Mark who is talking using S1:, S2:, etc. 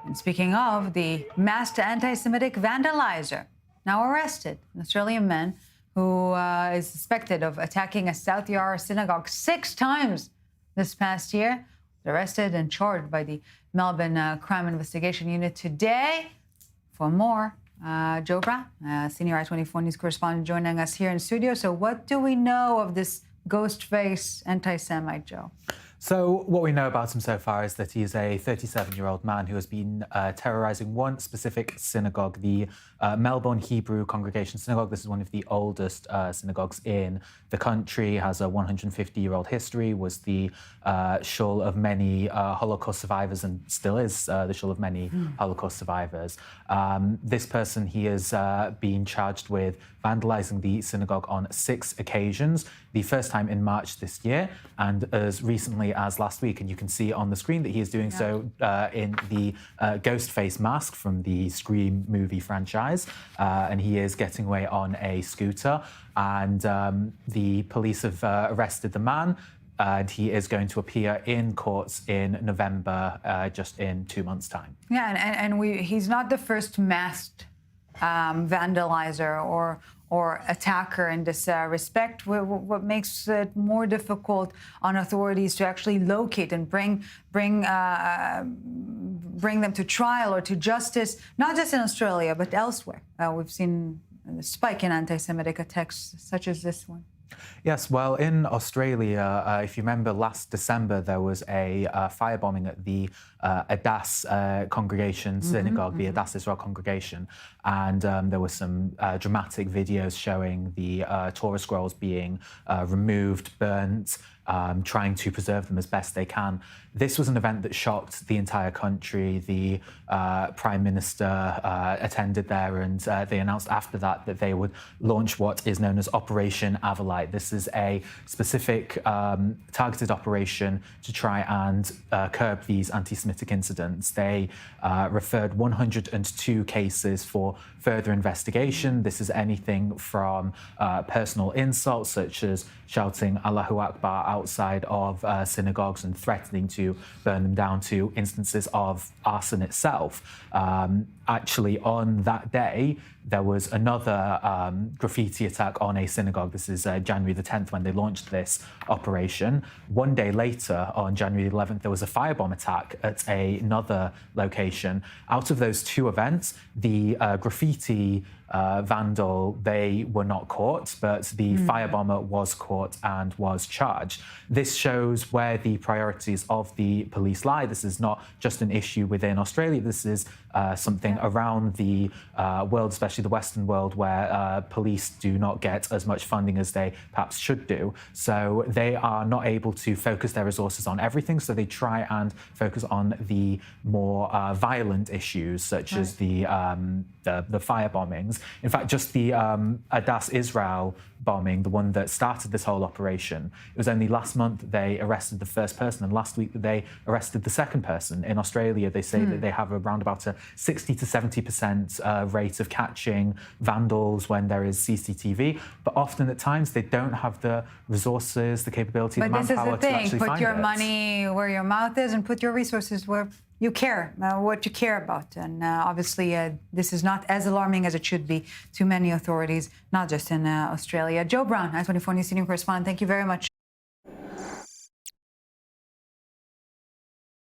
S1: And speaking of, the masked anti-Semitic vandalizer, now arrested, an Australian man who is suspected of attacking a South Yarra synagogue 6 times this past year, was arrested and charged by the Melbourne Crime Investigation Unit today. For more, Joe Brown, senior I-24 News correspondent, joining us here in studio. So what do we know of this ghost face anti-Semite, Joe?
S2: So what we know about him so far is that he is a 37-year-old man who has been terrorising one specific synagogue, the Melbourne Hebrew Congregation Synagogue. This is one of the oldest synagogues in the country, has a 150-year-old history, was the shul of many Holocaust survivors and still is the shul of many Holocaust survivors. This person, he is being charged with vandalising the synagogue on 6 occasions, the first time in March this year and as recently as last week. And you can see on the screen that he is doing so in the ghost face mask from the Scream movie franchise. And he is getting away on a scooter. And the police have arrested the man. And he is going to appear in courts in November, just in 2 months' time.
S1: Yeah, and he's not the first masked vandalizer or attacker in this respect. What makes it more difficult on authorities to actually locate and bring them to trial or to justice, not just in Australia but elsewhere? We've seen a spike in anti-Semitic attacks such as this one.
S2: Yes, well, in Australia, if you remember, last December, there was a firebombing at the Adass congregation synagogue, the Adass Israel congregation, and there were some dramatic videos showing the Torah scrolls being removed, burnt, trying to preserve them as best they can. This was an event that shocked the entire country. The Prime Minister attended there, and they announced after that that they would launch what is known as Operation Avalite. This is a specific targeted operation to try and curb these anti-Semitic incidents. They referred 102 cases for further investigation. This is anything from personal insults, such as shouting Allahu Akbar outside of synagogues and threatening to burn them down, to instances of arson itself. Actually, on that day, there was another graffiti attack on a synagogue. This is January the 10th when they launched this operation. 1 day later, on January the 11th, there was a firebomb attack at another location. Out of those 2 events, the graffiti vandal, they were not caught, but the firebomber was caught and was charged. This shows where the priorities of the police lie. This is not just an issue within Australia. This is something around the world, especially the Western world, where police do not get as much funding as they perhaps should do. So they are not able to focus their resources on everything. So they try and focus on the more violent issues, such as the fire bombings. In fact, just the Adass Israel bombing, the one that started this whole operation, it was only last month that they arrested the first person, and last week that they arrested the second person. In Australia, they say that they have around about a 60 to 70% rate of catching vandals when there is CCTV, but often at times they don't have the resources, the capability, the manpower to actually find it.
S1: Put your money where your mouth is and put your resources where you care, what you care about. And obviously, this is not as alarming as it should be to many authorities, not just in Australia. Joe Brown, I-24 News senior correspondent, thank you very much.